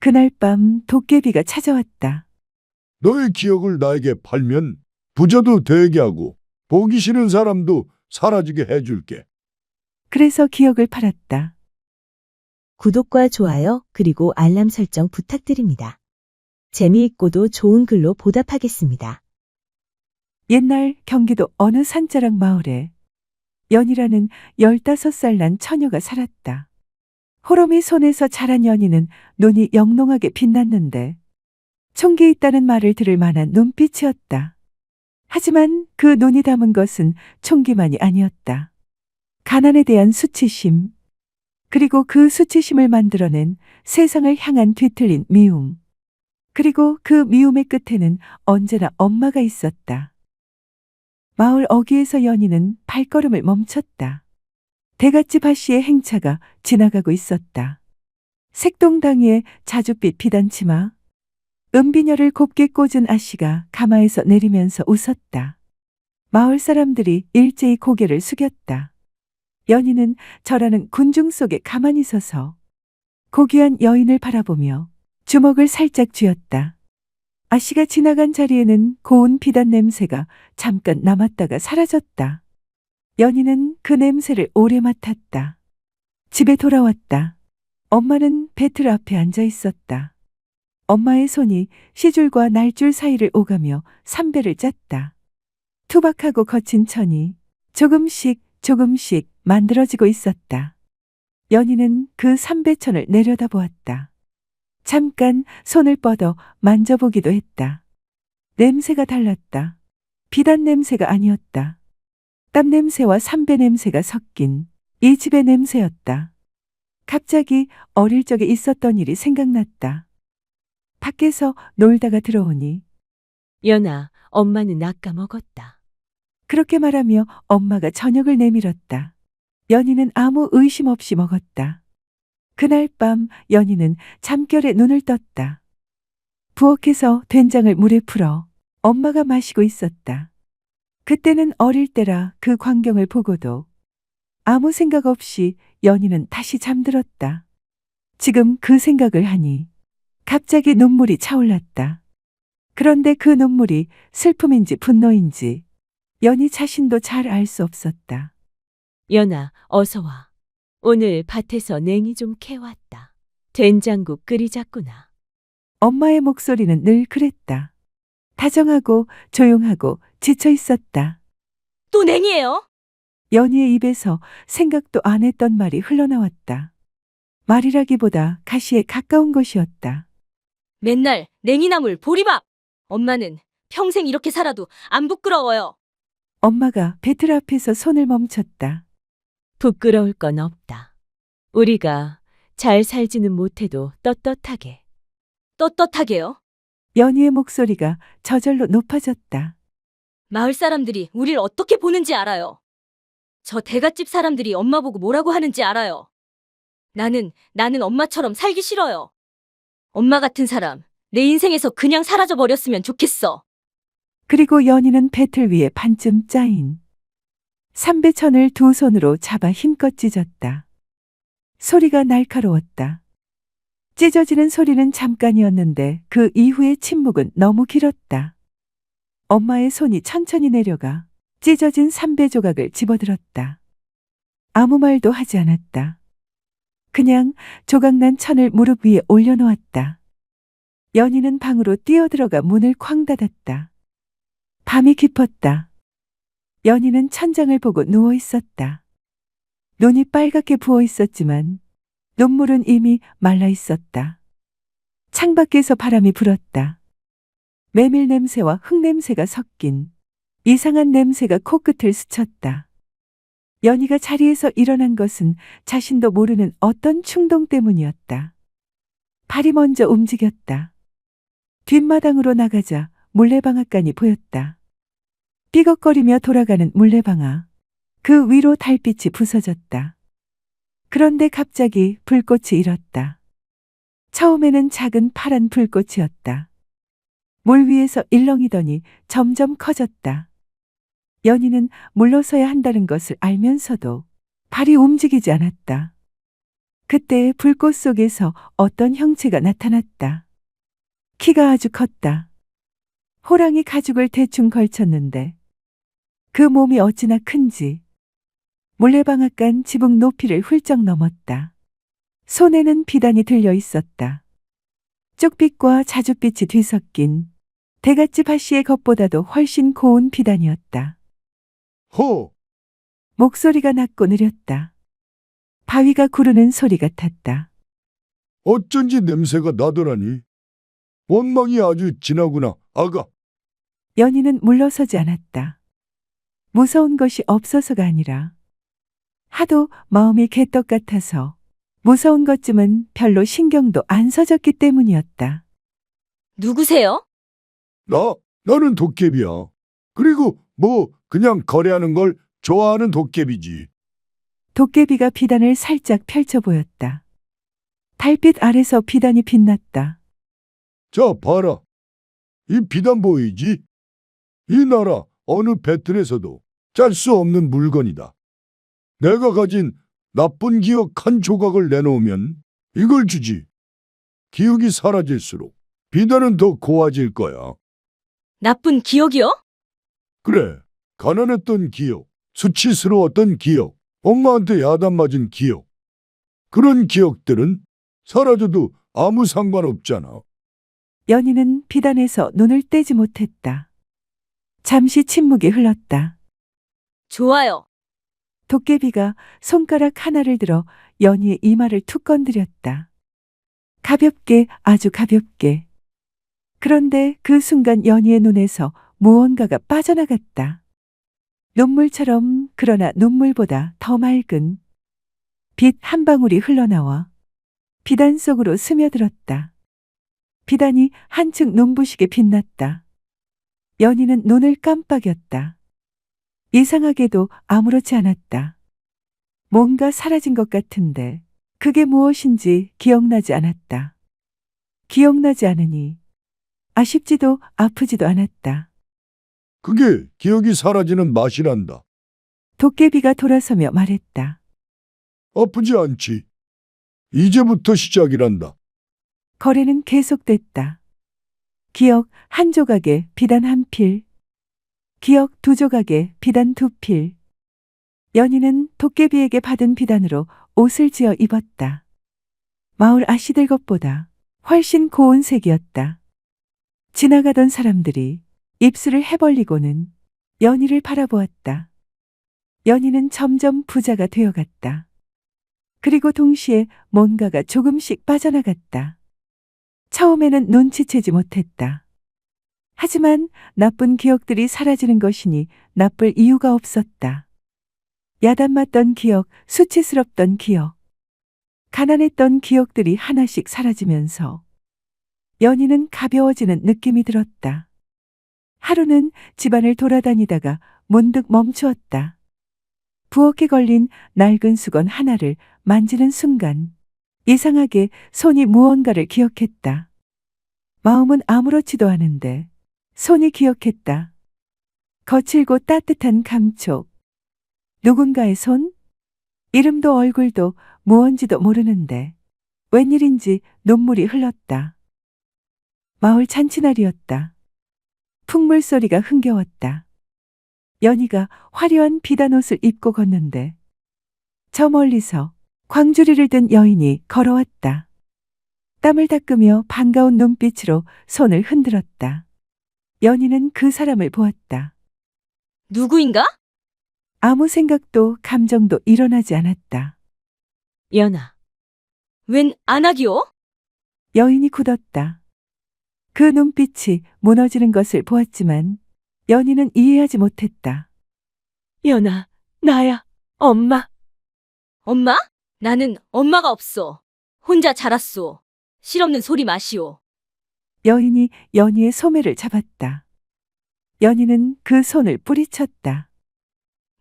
그날 밤 도깨비가 찾아왔다. 너의 기억을 나에게 팔면 부자도 되게 하고 보기 싫은 사람도 사라지게 해줄게. 그래서 기억을 팔았다. 구독과 좋아요 그리고 알람 설정 부탁드립니다. 재미있고도 좋은 글로 보답하겠습니다. 옛날 경기도 어느 산자락 마을에 연희라는 15살 난 처녀가 살았다. 호ром이 손에서 자란 연희는 눈이 영롱하게 빛났는데 총기 있다는 말을 들을 만한 눈빛이었다. 하지만 그 눈이 담은 것은 총기만이 아니었다. 가난에 대한 수치심, 그리고 그 수치심을 만들어낸 세상을 향한 뒤틀린 미움, 그리고 그 미움의 끝에는 언제나 엄마가 있었다. 마을 어귀에서 연희는 발걸음을 멈췄다. 대갓집 아씨의 행차가 지나가고 있었다. 색동당위에 자줏빛 비단치마, 은비녀를 곱게 꽂은 아씨가 가마에서 내리면서 웃었다. 마을 사람들이 일제히 고개를 숙였다. 연희는 저라는 군중 속에 가만히 서서 고귀한 여인을 바라보며 주먹을 살짝 쥐었다. 아씨가 지나간 자리에는 고운 비단 냄새가 잠깐 남았다가 사라졌다. 연희는 그 냄새를 오래 맡았다. 집에 돌아왔다. 엄마는 배틀 앞에 앉아 있었다. 엄마의 손이 시줄과 날줄 사이를 오가며 삼배를 짰다. 투박하고 거친 천이 조금씩 만들어지고 있었다. 연희는 그 삼배천을 내려다보았다. 잠깐 손을 뻗어 만져보기도 했다. 냄새가 달랐다. 비단 냄새가 아니었다. 땀 냄새와 삼배 냄새가 섞인 이 집의 냄새였다. 갑자기 어릴 적에 있었던 일이 생각났다. 밖에서 놀다가 들어오니 연아, 엄마는 아까 먹었다. 그렇게 말하며 엄마가 저녁을 내밀었다. 연희는 아무 의심 없이 먹었다. 그날 밤 연희는 잠결에 눈을 떴다. 부엌에서 된장을 물에 풀어 엄마가 마시고 있었다. 그때는 어릴 때라 그 광경을 보고도 아무 생각 없이 연희는 다시 잠들었다. 지금 그 생각을 하니 갑자기 눈물이 차올랐다. 그런데 그 눈물이 슬픔인지 분노인지 연희 자신도 잘 알 수 없었다. 연아, 어서 와. 오늘 밭에서 냉이 좀 캐왔다. 된장국 끓이자꾸나. 엄마의 목소리는 늘 그랬다. 다정하고 조용하고 지쳐 있었다. 또 냉이에요? 연희의 입에서 생각도 안 했던 말이 흘러나왔다. 말이라기보다 가시에 가까운 것이었다. 맨날 냉이나물 보리밥. 엄마는 평생 이렇게 살아도 안 부끄러워요. 엄마가 배틀 앞에서 손을 멈췄다. 부끄러울 건 없다. 우리가 잘 살지는 못해도 떳떳하게. 떳떳하게요. 연희의 목소리가 저절로 높아졌다. 마을 사람들이 우릴 어떻게 보는지 알아요. 저 대갓집 사람들이 엄마 보고 뭐라고 하는지 알아요. 나는 엄마처럼 살기 싫어요. 엄마 같은 사람 내 인생에서 그냥 사라져 버렸으면 좋겠어. 그리고 연희는 배틀 위에 반쯤 짜인 삼배천을 두 손으로 잡아 힘껏 찢었다. 소리가 날카로웠다. 찢어지는 소리는 잠깐이었는데 그 이후의 침묵은 너무 길었다. 엄마의 손이 천천히 내려가 찢어진 삼배 조각을 집어들었다. 아무 말도 하지 않았다. 그냥 조각난 천을 무릎 위에 올려놓았다. 연희는 방으로 뛰어들어가 문을 쾅 닫았다. 밤이 깊었다. 연희는 천장을 보고 누워 있었다. 눈이 빨갛게 부어 있었지만 눈물은 이미 말라 있었다. 창밖에서 바람이 불었다. 메밀 냄새와 흙 냄새가 섞인 이상한 냄새가 코끝을 스쳤다. 연희가 자리에서 일어난 것은 자신도 모르는 어떤 충동 때문이었다. 발이 먼저 움직였다. 뒷마당으로 나가자 물레방앗간이 보였다. 삐걱거리며 돌아가는 물레방아. 그 위로 달빛이 부서졌다. 그런데 갑자기 불꽃이 일었다. 처음에는 작은 파란 불꽃이었다. 물 위에서 일렁이더니 점점 커졌다. 연희는 물러서야 한다는 것을 알면서도 발이 움직이지 않았다. 그때 불꽃 속에서 어떤 형체가 나타났다. 키가 아주 컸다. 호랑이 가죽을 대충 걸쳤는데 그 몸이 어찌나 큰지 물레방앗간 지붕 높이를 훌쩍 넘었다. 손에는 비단이 들려 있었다. 쪽빛과 자줏빛이 뒤섞인 대갓집 하씨의 것보다도 훨씬 고운 비단이었다. 허! 목소리가 낮고 느렸다. 바위가 구르는 소리 같았다. 어쩐지 냄새가 나더라니. 원망이 아주 진하구나, 아가. 연희는 물러서지 않았다. 무서운 것이 없어서가 아니라 하도 마음이 개떡 같아서 무서운 것쯤은 별로 신경도 안 써졌기 때문이었다. 누구세요? 나는 도깨비야. 그리고 그냥 거래하는 걸 좋아하는 도깨비지. 도깨비가 비단을 살짝 펼쳐 보였다. 달빛 아래서 비단이 빛났다. 자, 봐라. 이 비단 보이지? 이 나라 어느 배틀에서도 짤 수 없는 물건이다. 내가 가진 나쁜 기억 한 조각을 내놓으면 이걸 주지. 기억이 사라질수록 비단은 더 고와질 거야. 나쁜 기억이요? 그래, 가난했던 기억, 수치스러웠던 기억, 엄마한테 야단 맞은 기억. 그런 기억들은 사라져도 아무 상관없잖아. 연희는 비단에서 눈을 떼지 못했다. 잠시 침묵이 흘렀다. 좋아요. 도깨비가 손가락 하나를 들어 연희의 이마를 툭 건드렸다. 가볍게, 아주 가볍게. 그런데 그 순간 연희의 눈에서 무언가가 빠져나갔다. 눈물처럼, 그러나 눈물보다 더 맑은 빛 한 방울이 흘러나와 비단 속으로 스며들었다. 비단이 한층 눈부시게 빛났다. 연희는 눈을 깜빡였다. 이상하게도 아무렇지 않았다. 뭔가 사라진 것 같은데 그게 무엇인지 기억나지 않았다. 기억나지 않으니 아쉽지도 아프지도 않았다. 그게 기억이 사라지는 맛이란다. 도깨비가 돌아서며 말했다. 아프지 않지. 이제부터 시작이란다. 거래는 계속됐다. 기억 한 조각에 비단 한 필, 기억 두 조각에 비단 두 필. 연희는 도깨비에게 받은 비단으로 옷을 지어 입었다. 마을 아씨들 것보다 훨씬 고운 색이었다. 지나가던 사람들이 입술을 해벌리고는 연희를 바라보았다. 연희는 점점 부자가 되어갔다. 그리고 동시에 뭔가가 조금씩 빠져나갔다. 처음에는 눈치채지 못했다. 하지만 나쁜 기억들이 사라지는 것이니 나쁠 이유가 없었다. 야단맞던 기억, 수치스럽던 기억, 가난했던 기억들이 하나씩 사라지면서 연희는 가벼워지는 느낌이 들었다. 하루는 집안을 돌아다니다가 문득 멈추었다. 부엌에 걸린 낡은 수건 하나를 만지는 순간 이상하게 손이 무언가를 기억했다. 마음은 아무렇지도 않은데 손이 기억했다. 거칠고 따뜻한 감촉. 누군가의 손? 이름도 얼굴도 무언지도 모르는데 웬일인지 눈물이 흘렀다. 마을 잔치날이었다. 풍물 소리가 흥겨웠다. 연희가 화려한 비단 옷을 입고 걷는데 저 멀리서 광주리를 든 여인이 걸어왔다. 땀을 닦으며 반가운 눈빛으로 손을 흔들었다. 연희는 그 사람을 보았다. 누구인가? 아무 생각도 감정도 일어나지 않았다. 연아, 웬 안하기요? 여인이 굳었다. 그 눈빛이 무너지는 것을 보았지만 연희는 이해하지 못했다. 연아, 나야, 엄마. 엄마? 나는 엄마가 없어. 혼자 자랐소. 실없는 소리 마시오. 여인이 연희의 소매를 잡았다. 연희는 그 손을 뿌리쳤다.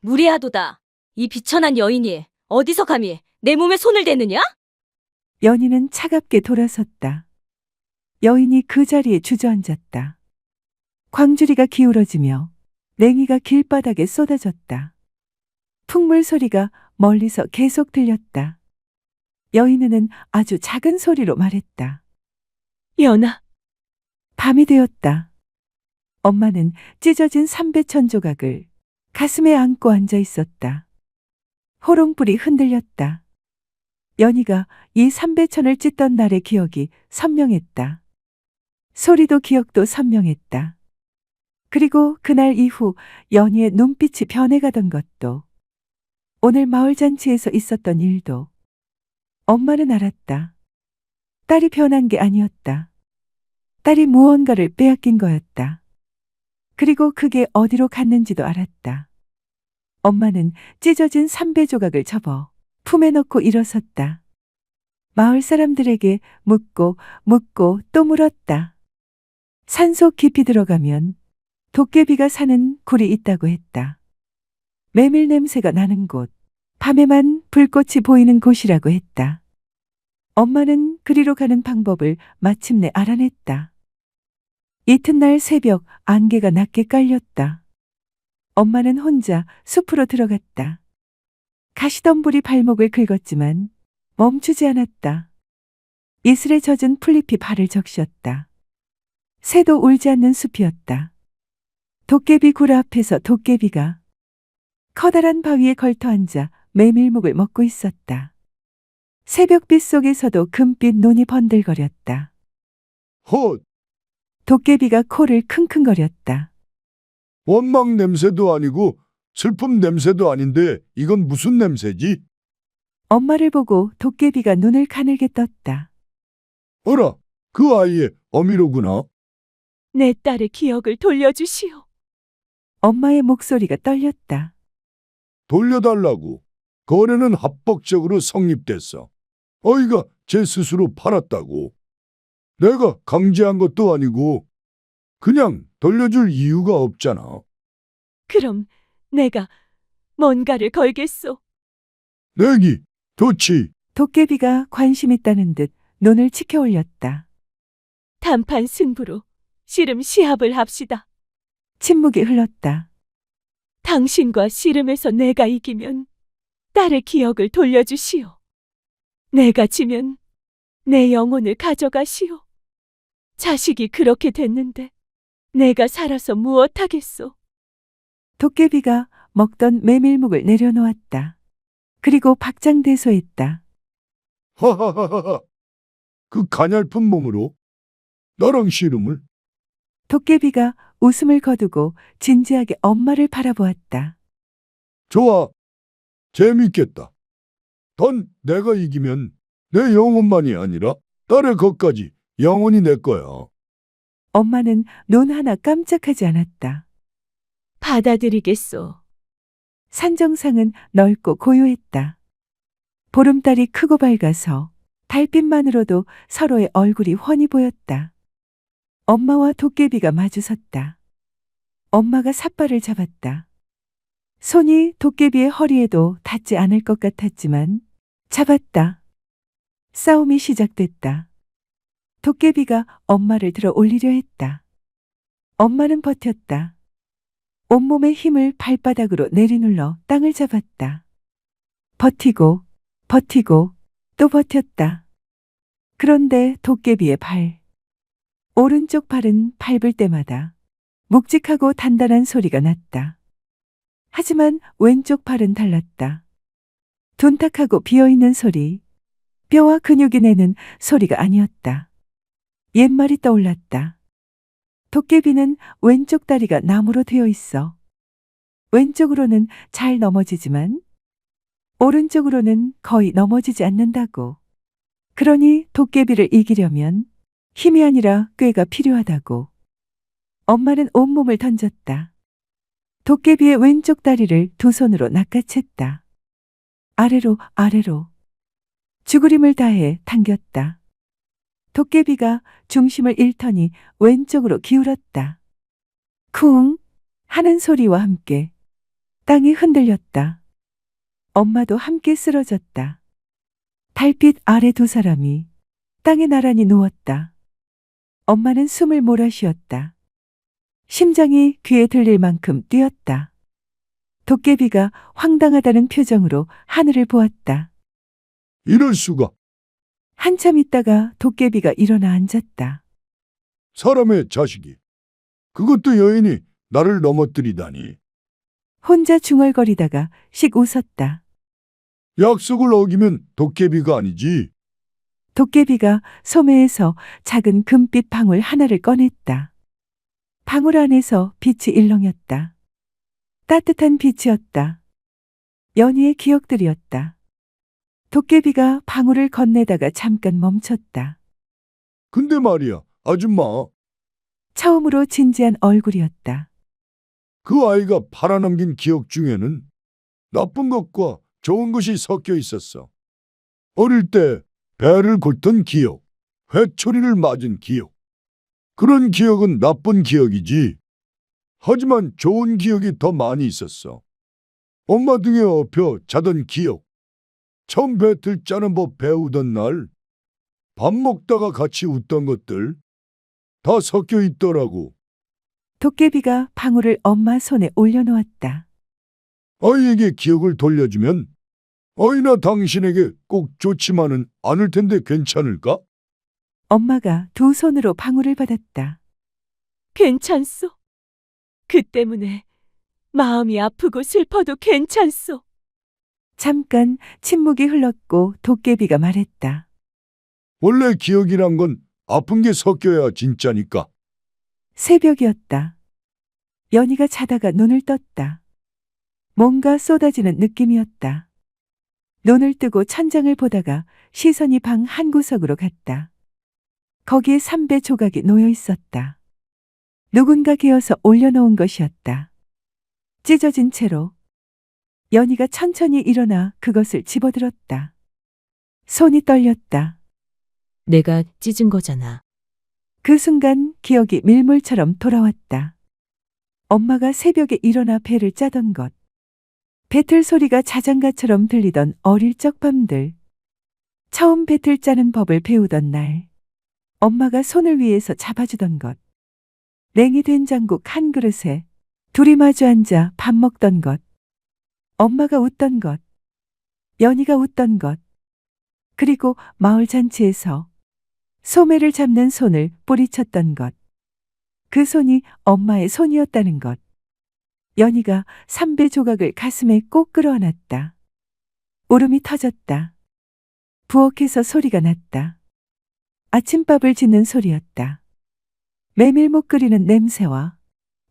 무례하도다. 이 비천한 여인이 어디서 감히 내 몸에 손을 대느냐? 연희는 차갑게 돌아섰다. 여인이 그 자리에 주저앉았다. 광주리가 기울어지며 냉이가 길바닥에 쏟아졌다. 풍물 소리가 멀리서 계속 들렸다. 여인은 아주 작은 소리로 말했다. 연아, 밤이 되었다. 엄마는 찢어진 삼배천 조각을 가슴에 안고 앉아 있었다. 호롱불이 흔들렸다. 연희가 이 삼배천을 찢던 날의 기억이 선명했다. 소리도 기억도 선명했다. 그리고 그날 이후 연희의 눈빛이 변해가던 것도, 오늘 마을잔치에서 있었던 일도 엄마는 알았다. 딸이 변한 게 아니었다. 딸이 무언가를 빼앗긴 거였다. 그리고 그게 어디로 갔는지도 알았다. 엄마는 찢어진 삼배 조각을 접어 품에 넣고 일어섰다. 마을 사람들에게 묻고 또 물었다. 산속 깊이 들어가면 도깨비가 사는 굴이 있다고 했다. 메밀 냄새가 나는 곳, 밤에만 불꽃이 보이는 곳이라고 했다. 엄마는 그리로 가는 방법을 마침내 알아냈다. 이튿날 새벽 안개가 낮게 깔렸다. 엄마는 혼자 숲으로 들어갔다. 가시덤불이 발목을 긁었지만 멈추지 않았다. 이슬에 젖은 풀잎이 발을 적셨다. 새도 울지 않는 숲이었다. 도깨비 굴 앞에서 도깨비가 커다란 바위에 걸터 앉아 메밀묵을 먹고 있었다. 새벽빛 속에서도 금빛 눈이 번들거렸다. 헛! 도깨비가 코를 킁킁거렸다. 원망 냄새도 아니고 슬픔 냄새도 아닌데 이건 무슨 냄새지? 엄마를 보고 도깨비가 눈을 가늘게 떴다. 어라, 그 아이의 어미로구나. 내 딸의 기억을 돌려주시오. 엄마의 목소리가 떨렸다. 돌려달라고. 거래는 합법적으로 성립됐어. 어이가 제 스스로 팔았다고. 내가 강제한 것도 아니고 그냥 돌려줄 이유가 없잖아. 그럼 내가 뭔가를 걸겠소. 내기 좋지. 도깨비가 관심 있다는 듯 눈을 치켜 올렸다. 단판 승부로 씨름 시합을 합시다. 침묵이 흘렀다. 당신과 씨름에서 내가 이기면 딸의 기억을 돌려주시오. 내가 지면 내 영혼을 가져가시오. 자식이 그렇게 됐는데 내가 살아서 무엇하겠소. 도깨비가 먹던 메밀묵을 내려놓았다. 그리고 박장대소했다. 하하하하. 그 가냘픈 몸으로 나랑 씨름을? 도깨비가 웃음을 거두고 진지하게 엄마를 바라보았다. 좋아. 재밌겠다. 넌 내가 이기면 내 영혼만이 아니라 딸의 것까지 영혼이 내 거야. 엄마는 눈 하나 깜짝하지 않았다. 받아들이겠소. 산정상은 넓고 고요했다. 보름달이 크고 밝아서 달빛만으로도 서로의 얼굴이 훤히 보였다. 엄마와 도깨비가 마주섰다. 엄마가 삿발을 잡았다. 손이 도깨비의 허리에도 닿지 않을 것 같았지만 잡았다. 싸움이 시작됐다. 도깨비가 엄마를 들어 올리려 했다. 엄마는 버텼다. 온몸의 힘을 발바닥으로 내리눌러 땅을 잡았다. 버티고 또 버텼다. 그런데 도깨비의 오른쪽 발은 밟을 때마다 묵직하고 단단한 소리가 났다. 하지만 왼쪽 팔은 달랐다. 둔탁하고 비어있는 소리, 뼈와 근육이 내는 소리가 아니었다. 옛말이 떠올랐다. 도깨비는 왼쪽 다리가 나무로 되어 있어. 왼쪽으로는 잘 넘어지지만 오른쪽으로는 거의 넘어지지 않는다고. 그러니 도깨비를 이기려면 힘이 아니라 꾀가 필요하다고. 엄마는 온몸을 던졌다. 도깨비의 왼쪽 다리를 두 손으로 낚아챘다. 아래로 죽으림을 다해 당겼다. 도깨비가 중심을 잃더니 왼쪽으로 기울었다. 쿵 하는 소리와 함께 땅이 흔들렸다. 엄마도 함께 쓰러졌다. 달빛 아래 두 사람이 땅에 나란히 누웠다. 엄마는 숨을 몰아쉬었다. 심장이 귀에 들릴 만큼 뛰었다. 도깨비가 황당하다는 표정으로 하늘을 보았다. 이럴 수가. 한참 있다가 도깨비가 일어나 앉았다. 사람의 자식이. 그것도 여인이 나를 넘어뜨리다니. 혼자 중얼거리다가 씩 웃었다. 약속을 어기면 도깨비가 아니지. 도깨비가 소매에서 작은 금빛 방울 하나를 꺼냈다. 방울 안에서 빛이 일렁였다. 따뜻한 빛이었다. 연희의 기억들이었다. 도깨비가 방울을 건네다가 잠깐 멈췄다. 근데 말이야, 아줌마. 처음으로 진지한 얼굴이었다. 그 아이가 팔아넘긴 기억 중에는 나쁜 것과 좋은 것이 섞여 있었어. 어릴 때 배를 곶던 기억, 회초리를 맞은 기억. 그런 기억은 나쁜 기억이지. 하지만 좋은 기억이 더 많이 있었어. 엄마 등에 업혀 자던 기억. 처음 배틀 짜는 법 배우던 날. 밥 먹다가 같이 웃던 것들. 다 섞여 있더라고. 도깨비가 방울을 엄마 손에 올려놓았다. 아이에게 기억을 돌려주면 아이나 당신에게 꼭 좋지만은 않을 텐데 괜찮을까? 엄마가 두 손으로 방울을 받았다. 괜찮소. 그 때문에 마음이 아프고 슬퍼도 괜찮소. 잠깐 침묵이 흘렀고 도깨비가 말했다. 원래 기억이란 건 아픈 게 섞여야 진짜니까. 새벽이었다. 연희가 자다가 눈을 떴다. 뭔가 쏟아지는 느낌이었다. 눈을 뜨고 천장을 보다가 시선이 방 한 구석으로 갔다. 거기에 삼배 조각이 놓여 있었다. 누군가 개어서 올려놓은 것이었다. 찢어진 채로. 연희가 천천히 일어나 그것을 집어들었다. 손이 떨렸다. 내가 찢은 거잖아. 그 순간 기억이 밀물처럼 돌아왔다. 엄마가 새벽에 일어나 배를 짜던 것. 배틀 소리가 자장가처럼 들리던 어릴 적 밤들. 처음 배틀 짜는 법을 배우던 날. 엄마가 손을 위에서 잡아주던 것. 냉이 된장국 한 그릇에 둘이 마주 앉아 밥 먹던 것. 엄마가 웃던 것. 연희가 웃던 것. 그리고 마을 잔치에서 소매를 잡는 손을 뿌리쳤던 것. 그 손이 엄마의 손이었다는 것. 연희가 삼배 조각을 가슴에 꼭 끌어안았다. 울음이 터졌다. 부엌에서 소리가 났다. 아침밥을 짓는 소리였다. 메밀묵 끓이는 냄새와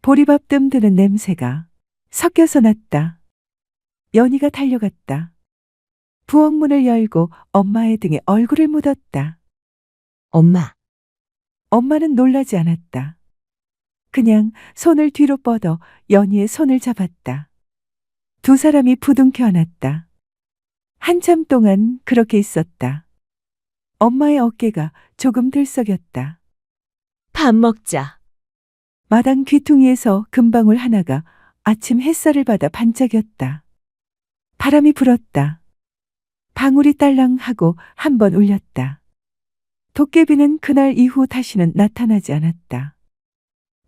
보리밥 뜸 드는 냄새가 섞여서 났다. 연희가 달려갔다. 부엌 문을 열고 엄마의 등에 얼굴을 묻었다. 엄마, 엄마는 놀라지 않았다. 그냥 손을 뒤로 뻗어 연희의 손을 잡았다. 두 사람이 부둥켜 안았다. 한참 동안 그렇게 있었다. 엄마의 어깨가 조금 들썩였다. 밥 먹자. 마당 귀퉁이에서 금방울 하나가 아침 햇살을 받아 반짝였다. 바람이 불었다. 방울이 딸랑하고 한 번 울렸다. 도깨비는 그날 이후 다시는 나타나지 않았다.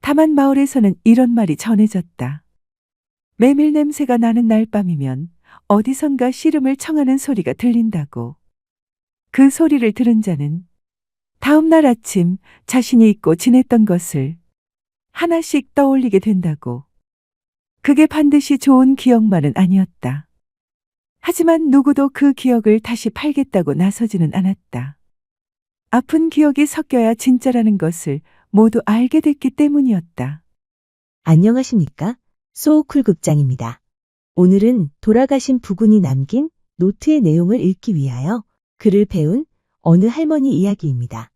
다만 마을에서는 이런 말이 전해졌다. 메밀 냄새가 나는 날 밤이면 어디선가 씨름을 청하는 소리가 들린다고. 그 소리를 들은 자는 다음 날 아침 자신이 잊고 지냈던 것을 하나씩 떠올리게 된다고. 그게 반드시 좋은 기억만은 아니었다. 하지만 누구도 그 기억을 다시 팔겠다고 나서지는 않았다. 아픈 기억이 섞여야 진짜라는 것을 모두 알게 됐기 때문이었다. 안녕하십니까? 소우쿨 극장입니다. 오늘은 돌아가신 부군이 남긴 노트의 내용을 읽기 위하여 글을 배운 어느 할머니 이야기입니다.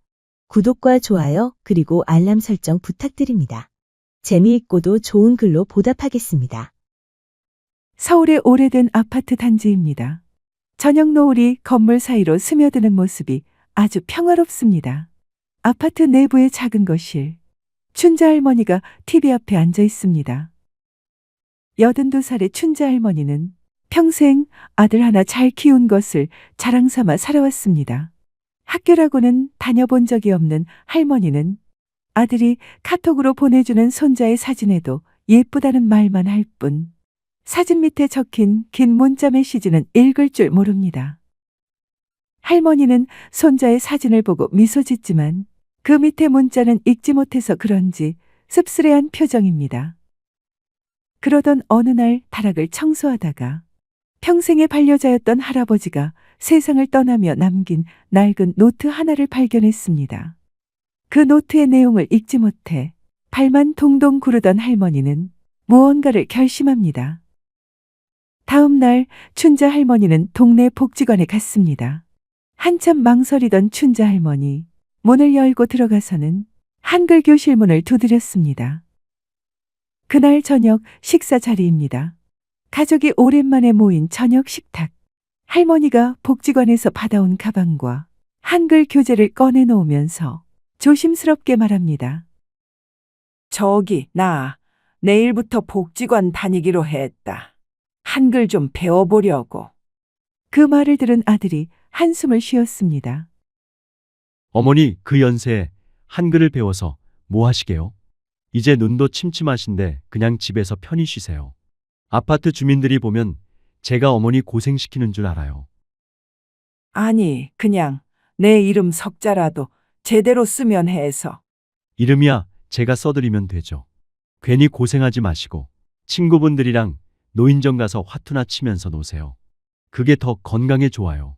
구독과 좋아요 그리고 알람 설정 부탁드립니다. 재미있고도 좋은 글로 보답하겠습니다. 서울의 오래된 아파트 단지입니다. 저녁 노을이 건물 사이로 스며드는 모습이 아주 평화롭습니다. 아파트 내부의 작은 거실. 춘자 할머니가 TV 앞에 앉아 있습니다. 82살의 춘자 할머니는 평생 아들 하나 잘 키운 것을 자랑 삼아 살아왔습니다. 학교라고는 다녀본 적이 없는 할머니는 아들이 카톡으로 보내주는 손자의 사진에도 예쁘다는 말만 할 뿐, 사진 밑에 적힌 긴 문자 메시지는 읽을 줄 모릅니다. 할머니는 손자의 사진을 보고 미소 짓지만 그 밑에 문자는 읽지 못해서 그런지 씁쓸해한 표정입니다. 그러던 어느 날 다락을 청소하다가 평생의 반려자였던 할아버지가 세상을 떠나며 남긴 낡은 노트 하나를 발견했습니다. 그 노트의 내용을 읽지 못해 발만 동동 구르던 할머니는 무언가를 결심합니다. 다음 날 춘자 할머니는 동네 복지관에 갔습니다. 한참 망설이던 춘자 할머니, 문을 열고 들어가서는 한글 교실 문을 두드렸습니다. 그날 저녁 식사 자리입니다. 가족이 오랜만에 모인 저녁 식탁. 할머니가 복지관에서 받아온 가방과 한글 교재를 꺼내 놓으면서 조심스럽게 말합니다. 저기, 나 내일부터 복지관 다니기로 했다. 한글 좀 배워보려고. 그 말을 들은 아들이 한숨을 쉬었습니다. 어머니, 그 연세에 한글을 배워서 뭐 하시게요? 이제 눈도 침침하신데 그냥 집에서 편히 쉬세요. 아파트 주민들이 보면 제가 어머니 고생시키는 줄 알아요. 아니, 그냥 내 이름 석자라도 제대로 쓰면 해서. 이름이야 제가 써드리면 되죠. 괜히 고생하지 마시고 친구분들이랑 노인정 가서 화투나 치면서 노세요. 그게 더 건강에 좋아요.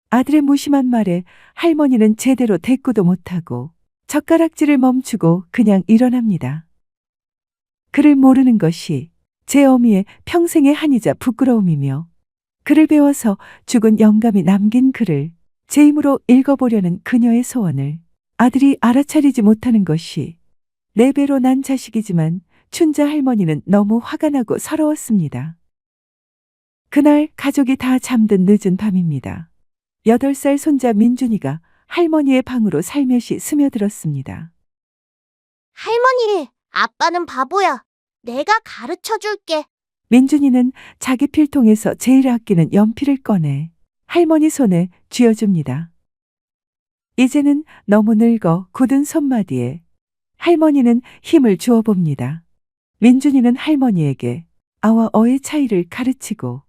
아들의 무심한 말에 할머니는 제대로 대꾸도 못하고 젓가락질을 멈추고 그냥 일어납니다. 그를 모르는 것이 제 어미의 평생의 한이자 부끄러움이며 그를 배워서 죽은 영감이 남긴 글을 제 힘으로 읽어보려는 그녀의 소원을 아들이 알아차리지 못하는 것이 네 배로 난 자식이지만 춘자 할머니는 너무 화가 나고 서러웠습니다. 그날 가족이 다 잠든 늦은 밤입니다. 8살 손자 민준이가 할머니의 방으로 살며시 스며들었습니다. 할머니, 아빠는 바보야. 내가 가르쳐 줄게. 민준이는 자기 필통에서 제일 아끼는 연필을 꺼내 할머니 손에 쥐어줍니다. 이제는 너무 늙어 굳은 손마디에 할머니는 힘을 주어 봅니다. 민준이는 할머니에게 아와 어의 차이를 가르치고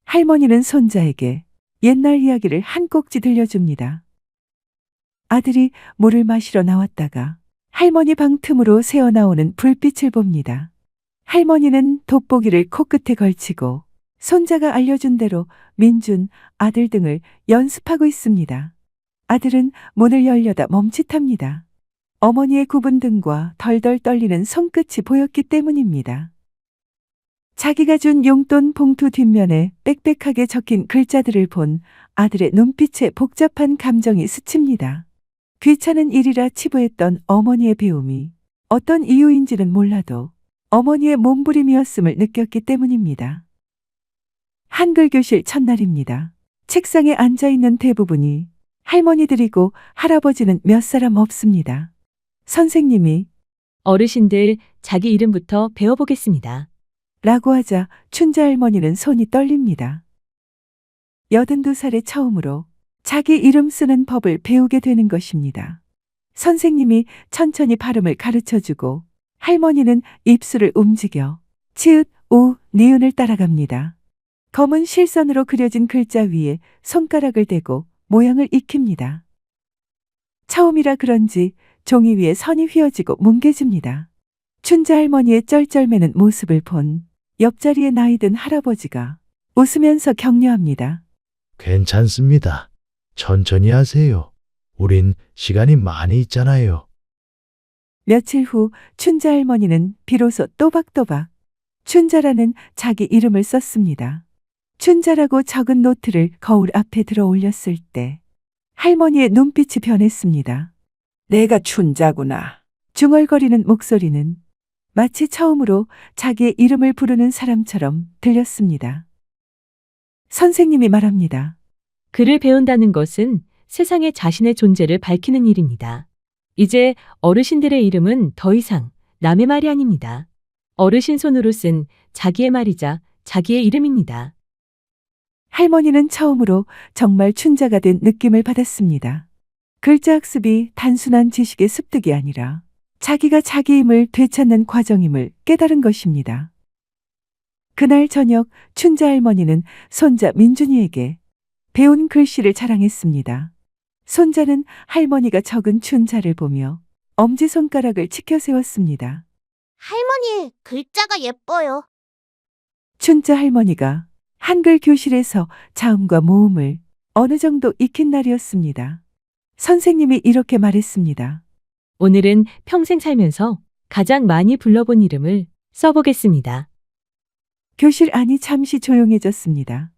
할머니는 손자에게 옛날 이야기를 한 꼭지 들려줍니다. 아들이 물을 마시러 나왔다가 할머니 방 틈으로 새어나오는 불빛을 봅니다. 할머니는 돋보기를 코끝에 걸치고 손자가 알려준 대로 민준, 아들 등을 연습하고 있습니다. 아들은 문을 열려다 멈칫합니다. 어머니의 굽은 등과 덜덜 떨리는 손끝이 보였기 때문입니다. 자기가 준 용돈 봉투 뒷면에 빽빽하게 적힌 글자들을 본 아들의 눈빛에 복잡한 감정이 스칩니다. 귀찮은 일이라 치부했던 어머니의 배움이 어떤 이유인지는 몰라도 어머니의 몸부림이었음을 느꼈기 때문입니다. 한글 교실 첫날입니다. 책상에 앉아있는 대부분이 할머니들이고 할아버지는 몇 사람 없습니다. 선생님이 어르신들 자기 이름부터 배워보겠습니다. 라고 하자 춘자 할머니는 손이 떨립니다. 82살에 처음으로 자기 이름 쓰는 법을 배우게 되는 것입니다. 선생님이 천천히 발음을 가르쳐주고 할머니는 입술을 움직여 치읓, 우, 니은을 따라갑니다. 검은 실선으로 그려진 글자 위에 손가락을 대고 모양을 익힙니다. 처음이라 그런지 종이 위에 선이 휘어지고 뭉개집니다. 춘자 할머니의 쩔쩔매는 모습을 본 옆자리에 나이 든 할아버지가 웃으면서 격려합니다. 괜찮습니다. 천천히 하세요. 우린 시간이 많이 있잖아요. 며칠 후 춘자 할머니는 비로소 또박또박 춘자라는 자기 이름을 썼습니다. 춘자라고 적은 노트를 거울 앞에 들어 올렸을 때 할머니의 눈빛이 변했습니다. 내가 춘자구나. 중얼거리는 목소리는 마치 처음으로 자기의 이름을 부르는 사람처럼 들렸습니다. 선생님이 말합니다. 글을 배운다는 것은 세상에 자신의 존재를 밝히는 일입니다. 이제 어르신들의 이름은 더 이상 남의 말이 아닙니다. 어르신 손으로 쓴 자기의 말이자 자기의 이름입니다. 할머니는 처음으로 정말 춘자가 된 느낌을 받았습니다. 글자 학습이 단순한 지식의 습득이 아니라 자기가 자기 힘을 되찾는 과정임을 깨달은 것입니다. 그날 저녁 춘자 할머니는 손자 민준이에게 배운 글씨를 자랑했습니다. 손자는 할머니가 적은 춘자를 보며 엄지손가락을 치켜 세웠습니다. 할머니, 글자가 예뻐요. 춘자 할머니가 한글 교실에서 자음과 모음을 어느 정도 익힌 날이었습니다. 선생님이 이렇게 말했습니다. 오늘은 평생 살면서 가장 많이 불러본 이름을 써보겠습니다. 교실 안이 잠시 조용해졌습니다.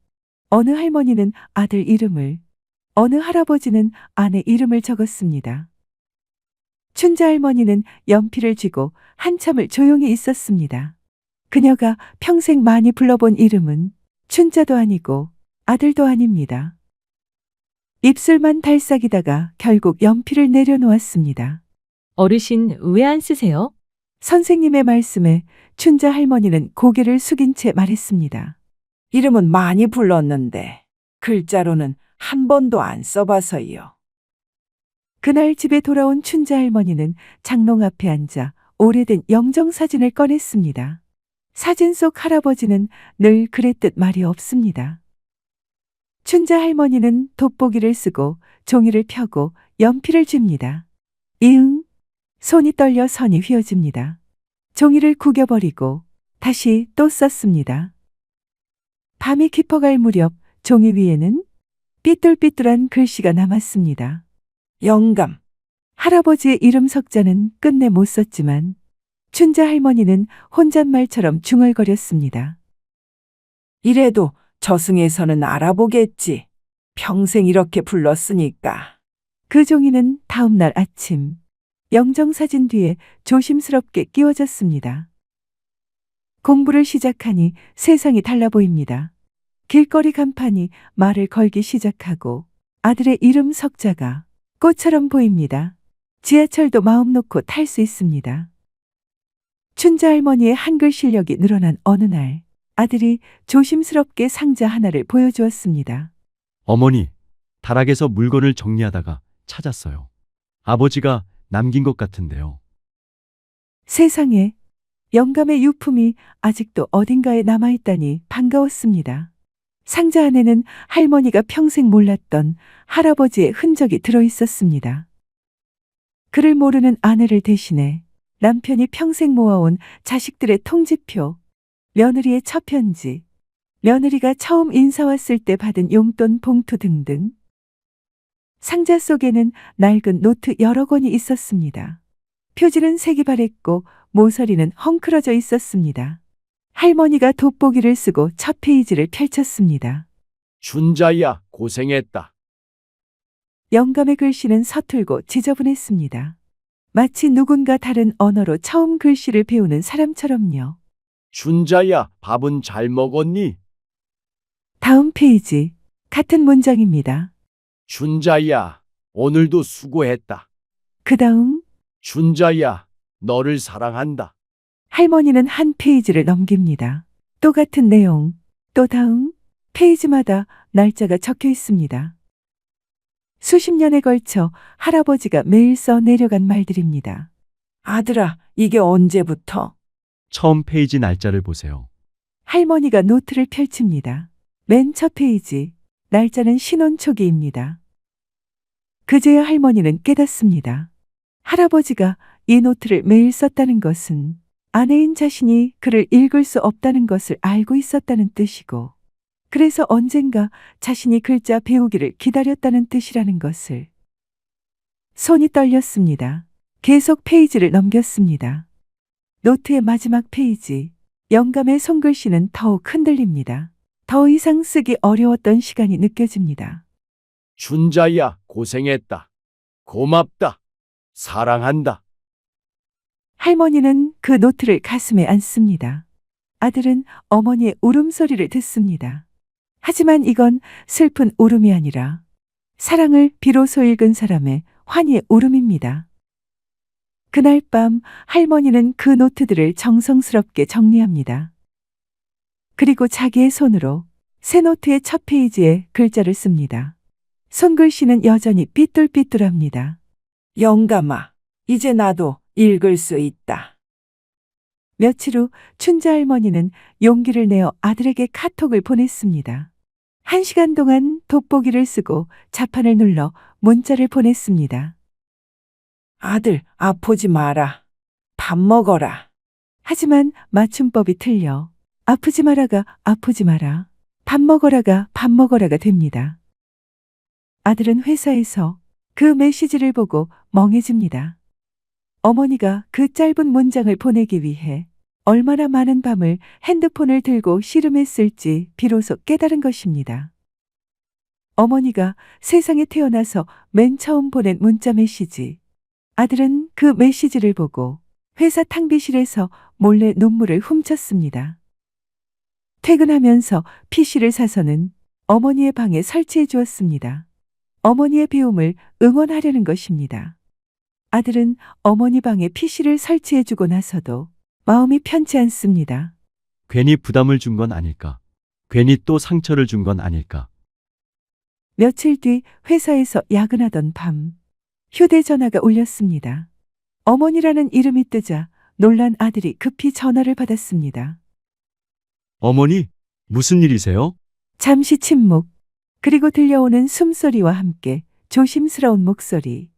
어느 할머니는 아들 이름을, 어느 할아버지는 아내 이름을 적었습니다. 춘자 할머니는 연필을 쥐고 한참을 조용히 있었습니다. 그녀가 평생 많이 불러본 이름은 춘자도 아니고 아들도 아닙니다. 입술만 달싹이다가 결국 연필을 내려놓았습니다. 어르신 왜 안 쓰세요? 선생님의 말씀에 춘자 할머니는 고개를 숙인 채 말했습니다. 이름은 많이 불렀는데 글자로는 한 번도 안 써봐서요. 그날 집에 돌아온 춘자 할머니는 장롱 앞에 앉아 오래된 영정사진을 꺼냈습니다. 사진 속 할아버지는 늘 그랬듯 말이 없습니다. 춘자 할머니는 돋보기를 쓰고 종이를 펴고 연필을 줍니다. 이응, 손이 떨려 선이 휘어집니다. 종이를 구겨버리고 다시 또 썼습니다. 밤이 깊어갈 무렵 종이 위에는 삐뚤삐뚤한 글씨가 남았습니다. 영감. 할아버지의 이름 석자는 끝내 못 썼지만 춘자 할머니는 혼잣말처럼 중얼거렸습니다. 이래도 저승에서는 알아보겠지. 평생 이렇게 불렀으니까. 그 종이는 다음 날 아침 영정사진 뒤에 조심스럽게 끼워졌습니다. 공부를 시작하니 세상이 달라 보입니다. 길거리 간판이 말을 걸기 시작하고 아들의 이름 석자가 꽃처럼 보입니다. 지하철도 마음 놓고 탈 수 있습니다. 춘자 할머니의 한글 실력이 늘어난 어느 날 아들이 조심스럽게 상자 하나를 보여주었습니다. 어머니, 다락에서 물건을 정리하다가 찾았어요. 아버지가 남긴 것 같은데요. 세상에 영감의 유품이 아직도 어딘가에 남아있다니 반가웠습니다. 상자 안에는 할머니가 평생 몰랐던 할아버지의 흔적이 들어있었습니다. 그를 모르는 아내를 대신해 남편이 평생 모아온 자식들의 통지표, 며느리의 첫 편지, 며느리가 처음 인사 왔을 때 받은 용돈 봉투 등등. 상자 속에는 낡은 노트 여러 권이 있었습니다. 표지는 색이 바랬고 모서리는 헝클어져 있었습니다. 할머니가 돋보기를 쓰고 첫 페이지를 펼쳤습니다. 춘자야, 고생했다. 영감의 글씨는 서툴고 지저분했습니다. 마치 누군가 다른 언어로 처음 글씨를 배우는 사람처럼요. 춘자야, 밥은 잘 먹었니? 다음 페이지, 같은 문장입니다. 춘자야, 오늘도 수고했다. 그 다음, 춘자야, 너를 사랑한다. 할머니는 한 페이지를 넘깁니다. 또 같은 내용, 또 다음, 페이지마다 날짜가 적혀 있습니다. 수십 년에 걸쳐 할아버지가 매일 써 내려간 말들입니다. 아들아, 이게 언제부터? 처음 페이지 날짜를 보세요. 할머니가 노트를 펼칩니다. 맨 첫 페이지, 날짜는 신혼 초기입니다. 그제야 할머니는 깨닫습니다. 할아버지가 이 노트를 매일 썼다는 것은 아내인 자신이 그를 읽을 수 없다는 것을 알고 있었다는 뜻이고, 그래서 언젠가 자신이 글자 배우기를 기다렸다는 뜻이라는 것을. 손이 떨렸습니다. 계속 페이지를 넘겼습니다. 노트의 마지막 페이지, 영감의 손글씨는 더욱 흔들립니다. 더 이상 쓰기 어려웠던 시간이 느껴집니다. 춘자야, 고생했다. 고맙다. 사랑한다. 할머니는 그 노트를 가슴에 안습니다. 아들은 어머니의 울음소리를 듣습니다. 하지만 이건 슬픈 울음이 아니라 사랑을 비로소 읽은 사람의 환희의 울음입니다. 그날 밤 할머니는 그 노트들을 정성스럽게 정리합니다. 그리고 자기의 손으로 새 노트의 첫 페이지에 글자를 씁니다. 손글씨는 여전히 삐뚤삐뚤합니다. 영감아, 이제 나도 읽을 수 있다. 며칠 후 춘자 할머니는 용기를 내어 아들에게 카톡을 보냈습니다. 1시간 동안 돋보기를 쓰고 자판을 눌러 문자를 보냈습니다. 아들, 아프지 마라. 밥 먹어라. 하지만 맞춤법이 틀려 아프지 마라가 아프지 마라, 밥 먹어라가 밥 먹어라가 됩니다. 아들은 회사에서 그 메시지를 보고 멍해집니다. 어머니가 그 짧은 문장을 보내기 위해 얼마나 많은 밤을 핸드폰을 들고 씨름했을지 비로소 깨달은 것입니다. 어머니가 세상에 태어나서 맨 처음 보낸 문자 메시지. 아들은 그 메시지를 보고 회사 탕비실에서 몰래 눈물을 훔쳤습니다. 퇴근하면서 PC를 사서는 어머니의 방에 설치해 주었습니다. 어머니의 배움을 응원하려는 것입니다. 아들은 어머니 방에 PC를 설치해 주고 나서도 마음이 편치 않습니다. 괜히 부담을 준 건 아닐까? 괜히 또 상처를 준 건 아닐까? 며칠 뒤 회사에서 야근하던 밤, 휴대전화가 울렸습니다. 어머니라는 이름이 뜨자 놀란 아들이 급히 전화를 받았습니다. 어머니, 무슨 일이세요? 잠시 침묵, 그리고 들려오는 숨소리와 함께 조심스러운 목소리.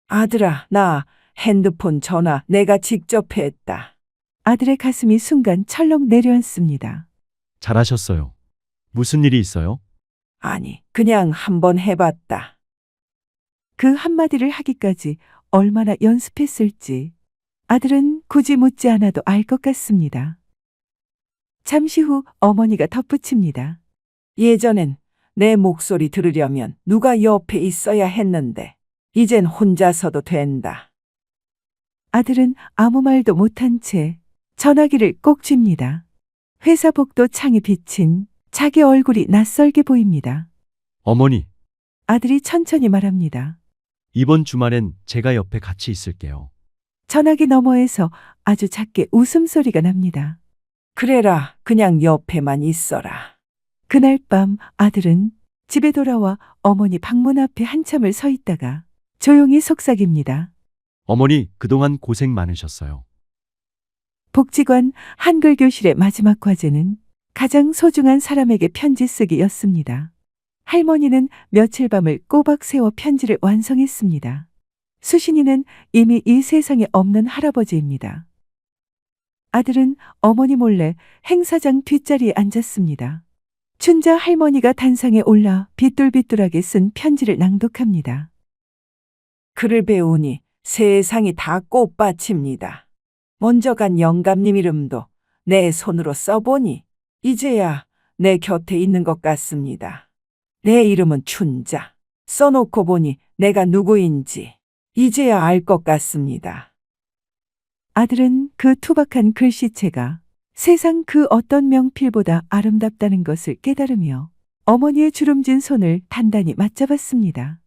아들아, 나 핸드폰 전화 내가 직접 했다. 아들의 가슴이 순간 철렁 내려앉습니다. 잘하셨어요. 무슨 일이 있어요? 아니, 그냥 한번 해봤다. 그 한마디를 하기까지 얼마나 연습했을지 아들은 굳이 묻지 않아도 알 것 같습니다. 잠시 후 어머니가 덧붙입니다. 예전엔 내 목소리 들으려면 누가 옆에 있어야 했는데 이젠 혼자서도 된다. 아들은 아무 말도 못한 채 전화기를 꼭 쥡니다. 회사 복도 창에 비친 자기 얼굴이 낯설게 보입니다. 어머니, 아들이 천천히 말합니다. 이번 주말엔 제가 옆에 같이 있을게요. 전화기 너머에서 아주 작게 웃음소리가 납니다. 그래라, 그냥 옆에만 있어라. 그날 밤 아들은 집에 돌아와 어머니 방문 앞에 한참을 서 있다가 조용히 속삭입니다. 어머니, 그동안 고생 많으셨어요. 복지관 한글 교실의 마지막 과제는 가장 소중한 사람에게 편지 쓰기였습니다. 할머니는 며칠 밤을 꼬박 세워 편지를 완성했습니다. 수신이는 이미 이 세상에 없는 할아버지입니다. 아들은 어머니 몰래 행사장 뒷자리에 앉았습니다. 춘자 할머니가 단상에 올라 비뚤비뚤하게 쓴 편지를 낭독합니다. 글을 배우니 세상이 다 꽃밭입니다. 먼저 간 영감님 이름도 내 손으로 써보니 이제야 내 곁에 있는 것 같습니다. 내 이름은 춘자. 써놓고 보니 내가 누구인지 이제야 알 것 같습니다. 아들은 그 투박한 글씨체가 세상 그 어떤 명필보다 아름답다는 것을 깨달으며 어머니의 주름진 손을 단단히 맞잡았습니다.